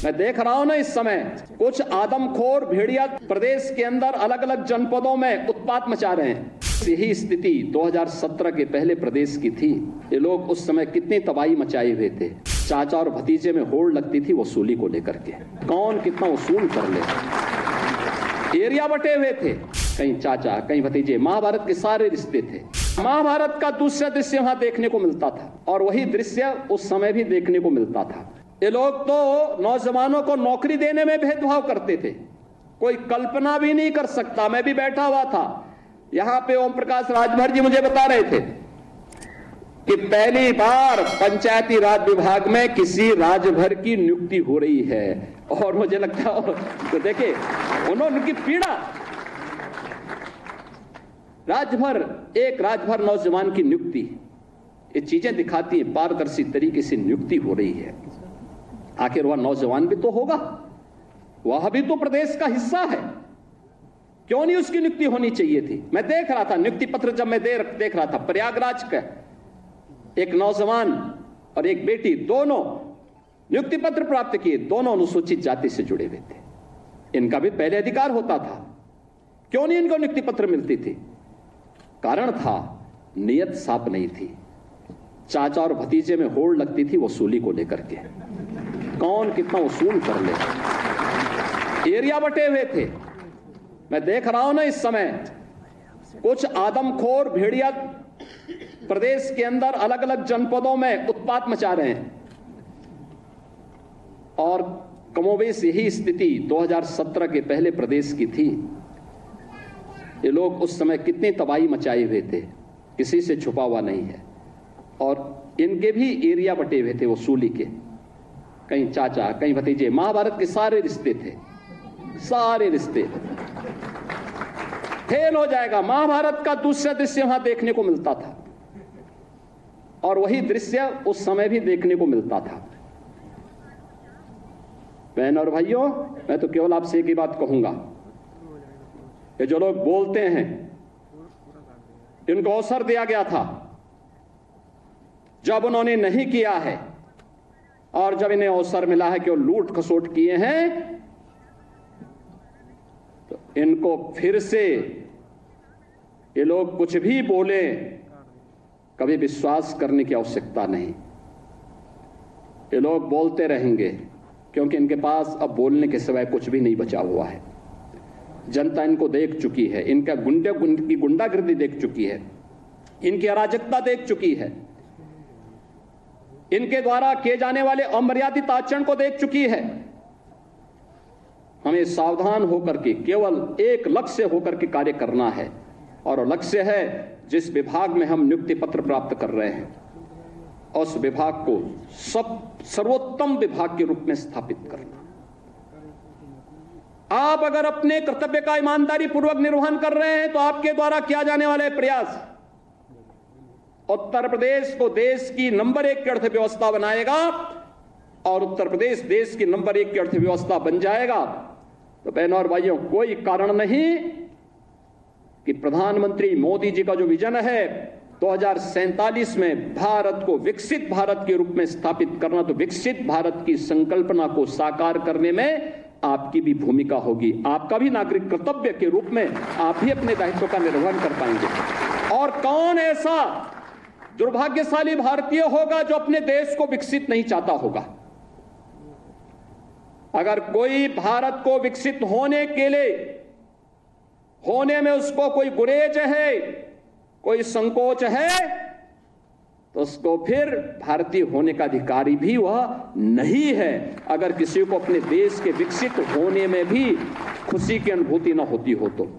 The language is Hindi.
मैं देख रहा हूं ना इस समय कुछ आदमखोर भेड़िया प्रदेश के अंदर अलग अलग जनपदों में उत्पात मचा रहे हैं। यही स्थिति 2017 के पहले प्रदेश की थी। ये लोग उस समय कितनी तबाही मचाए हुए थे। चाचा और भतीजे में होड़ लगती थी वसूली को लेकर के, कौन कितना वसूल कर ले। एरिया बटे हुए थे, कहीं चाचा कहीं भतीजे, महाभारत के सारे रिश्ते थे। महाभारत का दूसरा दृश्य वहां देखने को मिलता था और वही दृश्य उस समय भी देखने को मिलता था। ये लोग तो नौजवानों को नौकरी देने में भेदभाव करते थे, कोई कल्पना भी नहीं कर सकता। मैं भी बैठा हुआ था यहां पे, ओम प्रकाश राजभर जी मुझे बता रहे थे कि पहली बार पंचायती राज विभाग में किसी राजभर की नियुक्ति हो रही है। और मुझे लगता है तो देखिए उनकी पीड़ा, एक राजभर नौजवान की नियुक्ति, ये चीजें दिखाती है पारदर्शी तरीके से नियुक्ति हो रही है। आखिर वह नौजवान भी तो होगा, वह भी तो प्रदेश का हिस्सा है, क्यों नहीं उसकी नियुक्ति होनी चाहिए थी। मैं देख रहा था नियुक्ति पत्र, जब मैं देख रहा था प्रयागराज का एक नौजवान और एक बेटी, दोनों नियुक्ति पत्र प्राप्त किए, दोनों अनुसूचित जाति से जुड़े हुए थे। इनका भी पहले अधिकार होता था, क्यों नहीं इनको नियुक्ति पत्र मिलती थी। कारण था नियत साफ नहीं थी। चाचा और भतीजे में होड़ लगती थी वसूली को लेकर के, कौन कितना वसूल कर ले। एरिया बटे हुए थे। मैं देख रहा हूं ना इस समय कुछ आदमखोर भेड़िया प्रदेश के अंदर अलग अलग जनपदों में उत्पात मचा रहे हैं। और कमोबेश यही स्थिति 2017 के पहले प्रदेश की थी। ये लोग उस समय कितनी तबाही मचाए हुए थे, किसी से छुपा हुआ नहीं है। और इनके भी एरिया बटे हुए थे वसूली के, कहीं चाचा कहीं भतीजे, महाभारत के सारे रिश्ते थे, सारे रिश्ते। फेल हो जाएगा। महाभारत का दूसरा दृश्य वहां देखने को मिलता था और वही दृश्य उस समय भी देखने को मिलता था। बहन और भाइयों, मैं तो केवल आपसे एक ही बात कहूंगा, ये जो लोग बोलते हैं इनको अवसर दिया गया था, जब उन्होंने नहीं किया है और जब इन्हें अवसर मिला है कि वो लूट खसोट किए हैं, तो इनको फिर से ये लोग कुछ भी बोले, कभी विश्वास करने की आवश्यकता नहीं। ये लोग बोलते रहेंगे क्योंकि इनके पास अब बोलने के सिवाय कुछ भी नहीं बचा हुआ है। जनता इनको देख चुकी है, इनका गुंडागर्दी देख चुकी है, इनकी अराजकता देख चुकी है, इनके द्वारा किए जाने वाले अमर्यादित आचरण को देख चुकी है। हमें सावधान होकर के केवल एक लक्ष्य होकर के कार्य करना है, और लक्ष्य है जिस विभाग में हम नियुक्ति पत्र प्राप्त कर रहे हैं उस विभाग को सर्वोत्तम विभाग के रूप में स्थापित करना। आप अगर अपने कर्तव्य का ईमानदारी पूर्वक निर्वहन कर रहे हैं तो आपके द्वारा किया जाने वाले प्रयास उत्तर प्रदेश को देश की नंबर 1 की अर्थव्यवस्था बनाएगा, और उत्तर प्रदेश देश की नंबर 1 की अर्थव्यवस्था बन जाएगा। तो बहनों और भाइयों, कोई कारण नहीं कि प्रधानमंत्री मोदी जी का जो विजन है 2047 में भारत को विकसित भारत के रूप में स्थापित करना, तो विकसित भारत की संकल्पना को साकार करने में आपकी भी भूमिका होगी। आपका भी नागरिक कर्तव्य के रूप में आप भी अपने दायित्व का निर्वहन कर पाएंगे। और कौन ऐसा दुर्भाग्यशाली भारतीय होगा जो अपने देश को विकसित नहीं चाहता होगा। अगर कोई भारत को विकसित होने के लिए, होने में उसको कोई गुरेज है, कोई संकोच है, तो उसको फिर भारतीय होने का अधिकारी भी वह नहीं है। अगर किसी को अपने देश के विकसित होने में भी खुशी की अनुभूति न होती हो तो